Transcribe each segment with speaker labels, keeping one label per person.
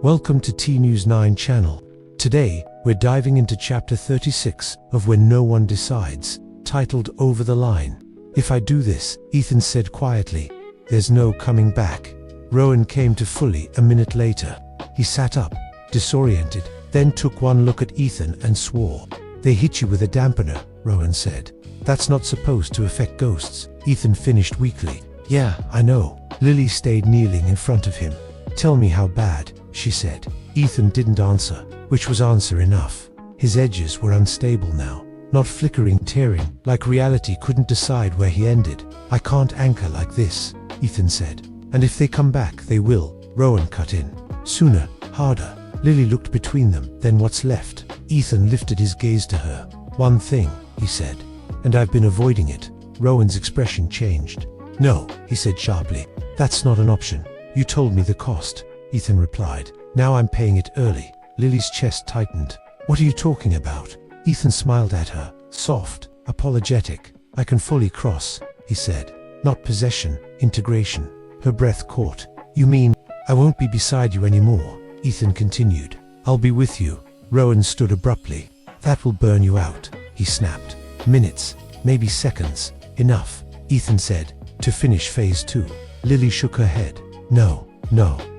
Speaker 1: Welcome to T News 9 channel. Today, we're diving into chapter 36 of When No One Decides, titled Over the Line. If I do this, Ethan said quietly, there's no coming back. Rowan came to fully a minute later. He sat up, disoriented, then took one look at Ethan and swore. They hit you with a dampener, Rowan said. That's not supposed to affect ghosts, Ethan finished weakly. Yeah, I know. Lily stayed kneeling in front of him. Tell me how bad, she said. Ethan didn't answer, which was answer enough. His edges were unstable now, not flickering, tearing, like reality couldn't decide where he ended. I can't anchor like this, Ethan said. And if they come back, they will, Rowan cut in. Sooner, harder. Lily looked between them, then what's left? Ethan lifted his gaze to her. One thing, he said. And I've been avoiding it. Rowan's expression changed. No, he said sharply. That's not an option. You told me the cost, Ethan replied. Now I'm paying it early. Lily's chest tightened. What are you talking about? Ethan smiled at her, soft, apologetic. I can fully cross, he said. Not possession, integration. Her breath caught. You mean, I won't be beside you anymore, Ethan continued. I'll be with you. Rowan stood abruptly. That will burn you out, he snapped. Minutes, maybe seconds. Enough, Ethan said, to finish phase 2. Lily shook her head. No,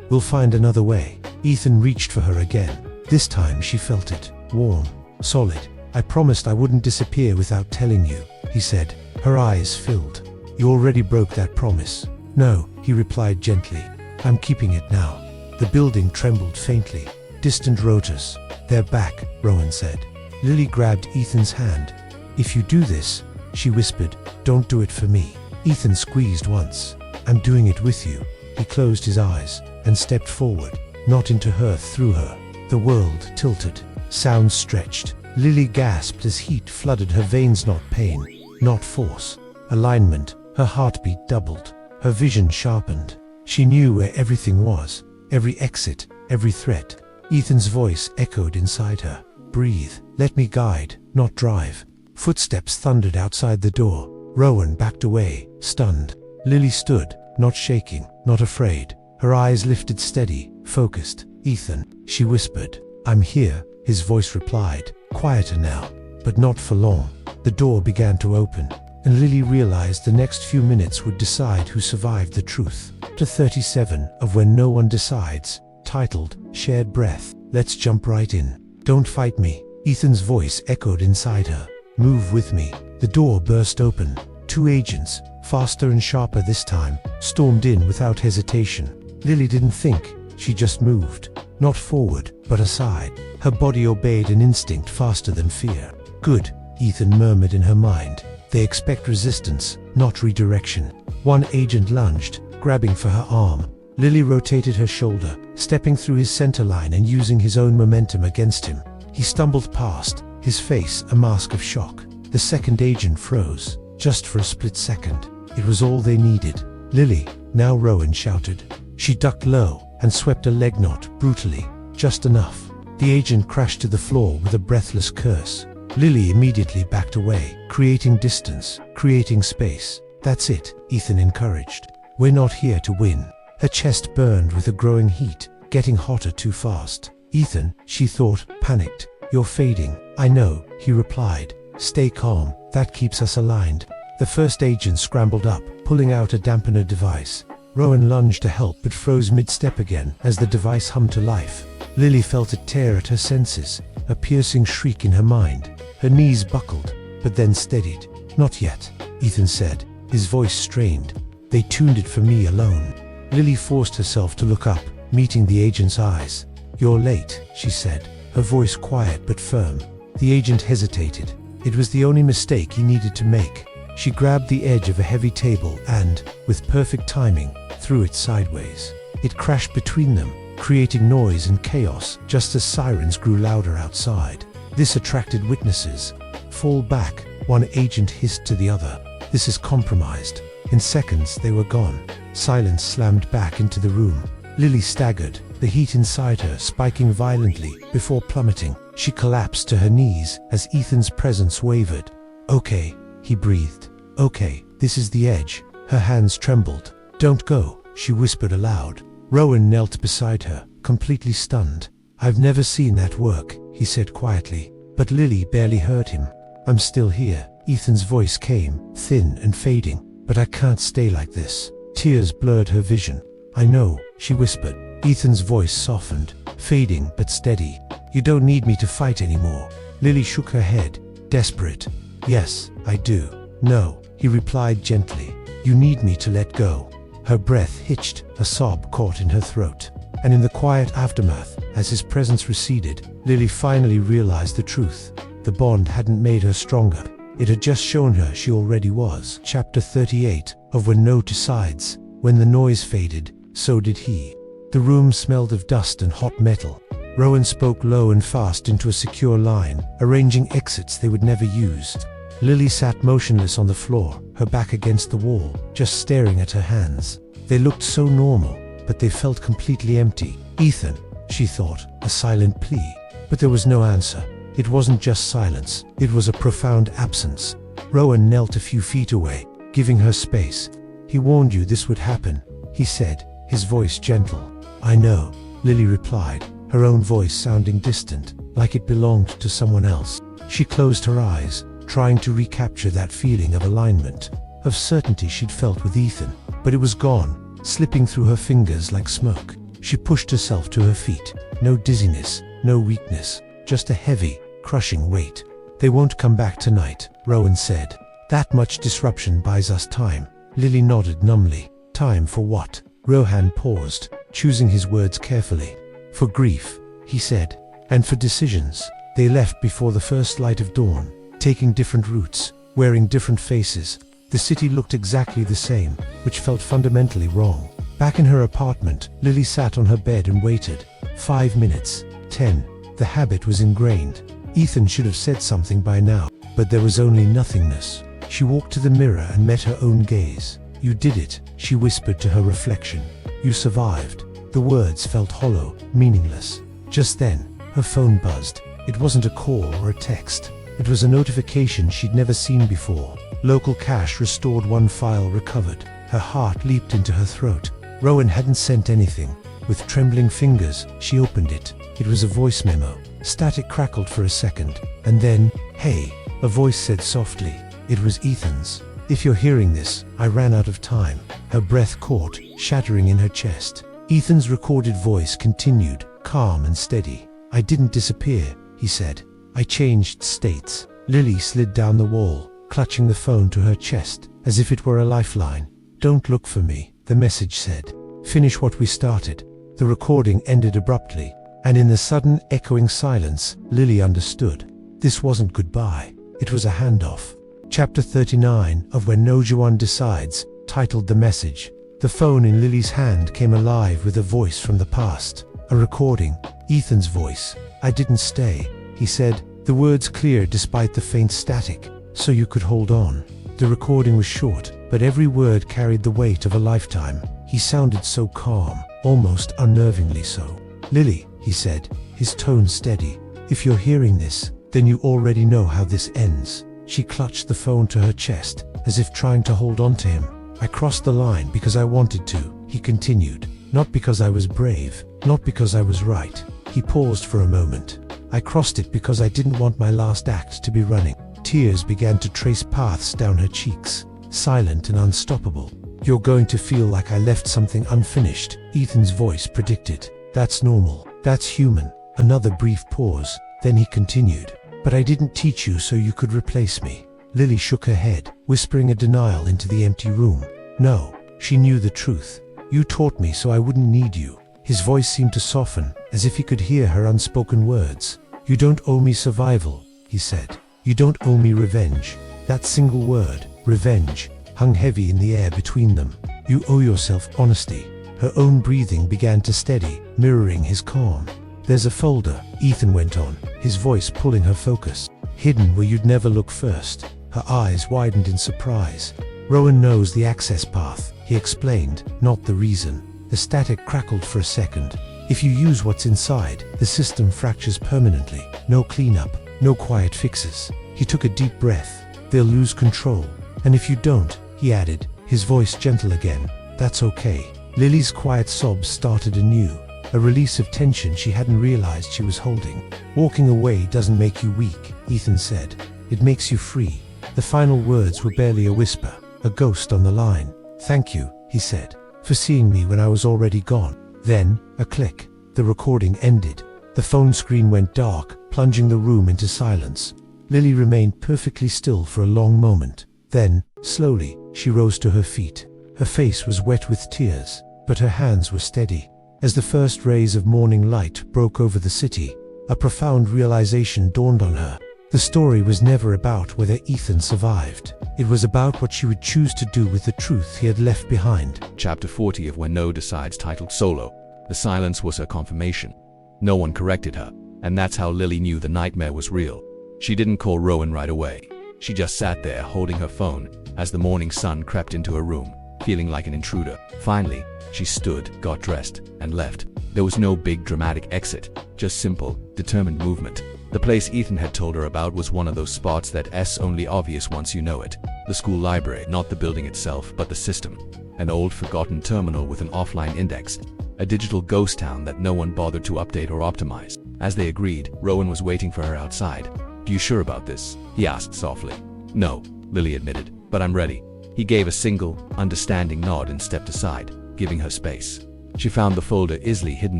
Speaker 1: we'll find another way. Ethan reached for her again. This time she felt it, warm, solid. I promised I wouldn't disappear without telling you, he said. Her eyes filled. You already broke that promise. No, he replied gently. I'm keeping it now. The building trembled faintly. Distant rotors. They're back, Rowan said. Lily grabbed Ethan's hand. If you do this, she whispered, don't do it for me. Ethan squeezed once. I'm doing it with you. He closed his eyes and stepped forward, not into her, through her. The world tilted. Sound stretched. Lily gasped as heat flooded her veins. Not pain, not force. Alignment. Her heartbeat doubled. Her vision sharpened. She knew where everything was. Every exit, every threat. Ethan's voice echoed inside her. Breathe. Let me guide, not drive. Footsteps thundered outside the door. Rowan backed away, stunned. Lily stood, not shaking, not afraid. Her eyes lifted steady, focused. Ethan, she whispered. I'm here, his voice replied, quieter now, but not for long. The door began to open, and Lily realized the next few minutes would decide who survived the truth. Chapter 37 of When No One Decides, titled Shared Breath. Let's jump right in. Don't fight me, Ethan's voice echoed inside her. Move with me. The door burst open. 2 agents, faster and sharper this time, stormed in without hesitation. Lily didn't think, she just moved. Not forward, but aside. Her body obeyed an instinct faster than fear. Good, Ethan murmured in her mind. They expect resistance, not redirection. One agent lunged, grabbing for her arm. Lily rotated her shoulder, stepping through his center line and using his own momentum against him. He stumbled past, his face a mask of shock. The second agent froze, just for a split second. It was all they needed. Lily, now, Rowan shouted. She ducked low and swept a leg knot brutally, just enough. The agent crashed to the floor with a breathless curse. Lily immediately backed away, creating distance, creating space. That's it, Ethan encouraged. We're not here to win. Her chest burned with a growing heat, getting hotter too fast. Ethan, she thought, panicked. You're fading. I know, he replied. Stay calm, that keeps us aligned. The first agent scrambled up, pulling out a dampener device. Rowan lunged to help but froze mid-step again as the device hummed to life. Lily felt it tear at her senses, a piercing shriek in her mind. Her knees buckled, but then steadied. Not yet, Ethan said, his voice strained. They tuned it for me alone. Lily forced herself to look up, meeting the agent's eyes. You're late, she said, her voice quiet but firm. The agent hesitated. It was the only mistake he needed to make. She grabbed the edge of a heavy table and, with perfect timing, threw it sideways. It crashed between them, creating noise and chaos just as sirens grew louder outside. This attracted witnesses. Fall back, one agent hissed to the other. This is compromised. In seconds they were gone. Silence slammed back into the room. Lily staggered, the heat inside her spiking violently before plummeting. She collapsed to her knees as Ethan's presence wavered. Okay, he breathed. Okay, this is the edge. Her hands trembled. Don't go, she whispered aloud. Rowan knelt beside her, completely stunned. "I've never seen that work," he said quietly, but Lily barely heard him. "I'm still here." Ethan's voice came, thin and fading. "But I can't stay like this." Tears blurred her vision. "I know," she whispered. Ethan's voice softened, fading but steady. "You don't need me to fight anymore." Lily shook her head, desperate. "Yes, I do." "No," he replied gently. "You need me to let go." Her breath hitched, a sob caught in her throat. And in the quiet aftermath, as his presence receded, Lily finally realized the truth. The bond hadn't made her stronger. It had just shown her she already was. Chapter 38 of When No Decides. When the noise faded, so did he. The room smelled of dust and hot metal. Rowan spoke low and fast into a secure line, arranging exits they would never use. Lily sat motionless on the floor, her back against the wall, just staring at her hands. They looked so normal, but they felt completely empty. "Ethan," she thought, a silent plea. But there was no answer. It wasn't just silence, it was a profound absence. Rowan knelt a few feet away, giving her space. "He warned you this would happen," he said, his voice gentle. "I know," Lily replied, her own voice sounding distant, like it belonged to someone else. She closed her eyes, trying to recapture that feeling of alignment, of certainty she'd felt with Ethan. But it was gone, slipping through her fingers like smoke. She pushed herself to her feet. No dizziness, no weakness, just a heavy, crushing weight. "They won't come back tonight," Rowan said. "That much disruption buys us time." Lily nodded numbly. "Time for what?" Rohan paused, choosing his words carefully. "For grief," he said, "and for decisions." They left before the first light of dawn, taking different routes, wearing different faces. The city looked exactly the same, which felt fundamentally wrong. Back in her apartment, Lily sat on her bed and waited. 5 minutes, 10. The habit was ingrained. Ethan should have said something by now, but there was only nothingness. She walked to the mirror and met her own gaze. "You did it," she whispered to her reflection. "You survived." The words felt hollow, meaningless. Just then, her phone buzzed. It wasn't a call or a text. It was a notification she'd never seen before. Local cache restored, one file recovered. Her heart leaped into her throat. Rowan hadn't sent anything. With trembling fingers, she opened it. It was a voice memo. Static crackled for a second, and then, "Hey," a voice said softly. It was Ethan's. "If you're hearing this, I ran out of time." Her breath caught, shattering in her chest. Ethan's recorded voice continued, calm and steady. "I didn't disappear," he said. "I changed states." Lily slid down the wall, clutching the phone to her chest, as if it were a lifeline. "Don't look for me," the message said. "Finish what we started." The recording ended abruptly, and in the sudden, echoing silence, Lily understood. This wasn't goodbye. It was a handoff. Chapter 39 of When No One Decides, titled The Message. The phone in Lily's hand came alive with a voice from the past. A recording, Ethan's voice. "I didn't stay," he said, the words clear despite the faint static. "So you could hold on." The recording was short, but every word carried the weight of a lifetime. He sounded so calm, almost unnervingly so. "Lily," he said, his tone steady, "if you're hearing this, then you already know how this ends." She clutched the phone to her chest, as if trying to hold on to him. "I crossed the line because I wanted to," he continued. "Not because I was brave, not because I was right." He paused for a moment. "I crossed it because I didn't want my last act to be running." Tears began to trace paths down her cheeks, silent and unstoppable. "You're going to feel like I left something unfinished," Ethan's voice predicted. "That's normal. That's human." Another brief pause, then he continued. "But I didn't teach you so you could replace me." Lily shook her head, whispering a denial into the empty room. "No," she knew the truth. "You taught me so I wouldn't need you." His voice seemed to soften, as if he could hear her unspoken words. "You don't owe me survival," he said. "You don't owe me revenge." That single word, revenge, hung heavy in the air between them. "You owe yourself honesty." Her own breathing began to steady, mirroring his calm. "There's a folder," Ethan went on, his voice pulling her focus. "Hidden where you'd never look first." Her eyes widened in surprise. "Rowan knows the access path," he explained, "not the reason." The static crackled for a second. "If you use what's inside, the system fractures permanently. No cleanup, no quiet fixes." He took a deep breath. "They'll lose control. And if you don't," he added, his voice gentle again, "that's okay." Lily's quiet sobs started anew. a release of tension she hadn't realized she was holding. Walking away doesn't make you weak, Ethan said. It makes you free. The final words were barely a whisper, a ghost on the line. Thank you, he said, for seeing me when I was already gone. Then, a click. The recording ended. The phone screen went dark, plunging the room into silence. Lily remained perfectly still for a long moment. Then, slowly, she rose to her feet. Her face was wet with tears, but her hands were steady. As the first rays of morning light broke over the city, a profound realization dawned on her. The story was never about whether Ethan survived. It was about what she would choose to do with the truth he had left behind.
Speaker 2: Chapter 40 of When No Decides, titled Solo. The silence was her confirmation. No one corrected her, and that's how Lily knew the nightmare was real. She didn't call Rowan right away. She just sat there holding her phone as the morning sun crept into her room, feeling like an intruder. Finally, she stood, got dressed, and left. There was no big dramatic exit, just simple, determined movement. The place Ethan had told her about was one of those spots that's only obvious once you know it. The school library, not the building itself, but the system. An old forgotten terminal with an offline index. A digital ghost town that no one bothered to update or optimize. As they agreed, Rowan was waiting for her outside. "You sure about this?" he asked softly. "No," Lily admitted, "but I'm ready." He gave a single, understanding nod and stepped aside, giving her space. She found the folder easily hidden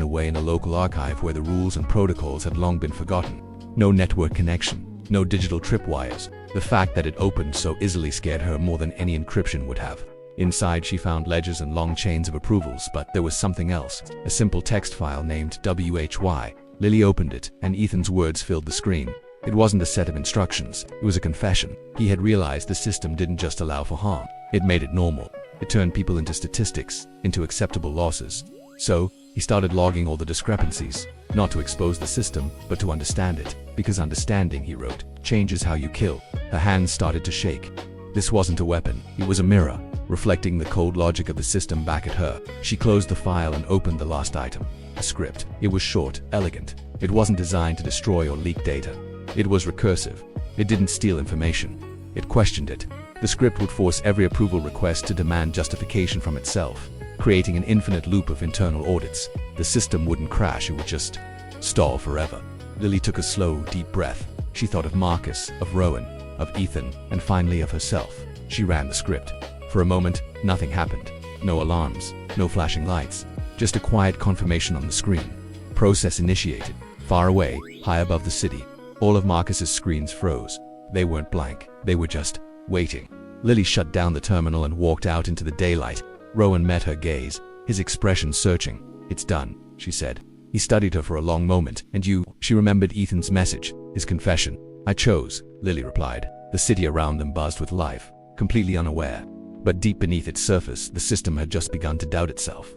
Speaker 2: away in a local archive where the rules and protocols had long been forgotten. No network connection, no digital tripwires. The fact that it opened so easily scared her more than any encryption would have. Inside she found ledgers and long chains of approvals, but there was something else. A simple text file named WHY. Lily opened it, and Ethan's words filled the screen. It wasn't a set of instructions, it was a confession. He had realized the system didn't just allow for harm, it made it normal. It turned people into statistics, into acceptable losses. So, he started logging all the discrepancies, not to expose the system, but to understand it. Because understanding, he wrote, changes how you kill. Her hands started to shake. This wasn't a weapon, it was a mirror, reflecting the cold logic of the system back at her. She closed the file and opened the last item. A script. It was short, elegant. It wasn't designed to destroy or leak data. It was recursive. It didn't steal information. It questioned it. The script would force every approval request to demand justification from itself, creating an infinite loop of internal audits. The system wouldn't crash, it would just stall forever. Lily took a slow, deep breath. She thought of Marcus, of Rowan, of Ethan, and finally of herself. She ran the script. For a moment, nothing happened. No alarms, no flashing lights, just a quiet confirmation on the screen. Process initiated. Far away, high above the city, all of Marcus's screens froze. They weren't blank, they were just waiting. Lily shut down the terminal and walked out into the daylight. Rowan met her gaze, his expression searching. "It's done," she said. He studied her for a long moment. "And you?" She remembered Ethan's message, his confession. "I chose," Lily replied. The city around them buzzed with life, completely unaware. But deep beneath its surface, the system had just begun to doubt itself.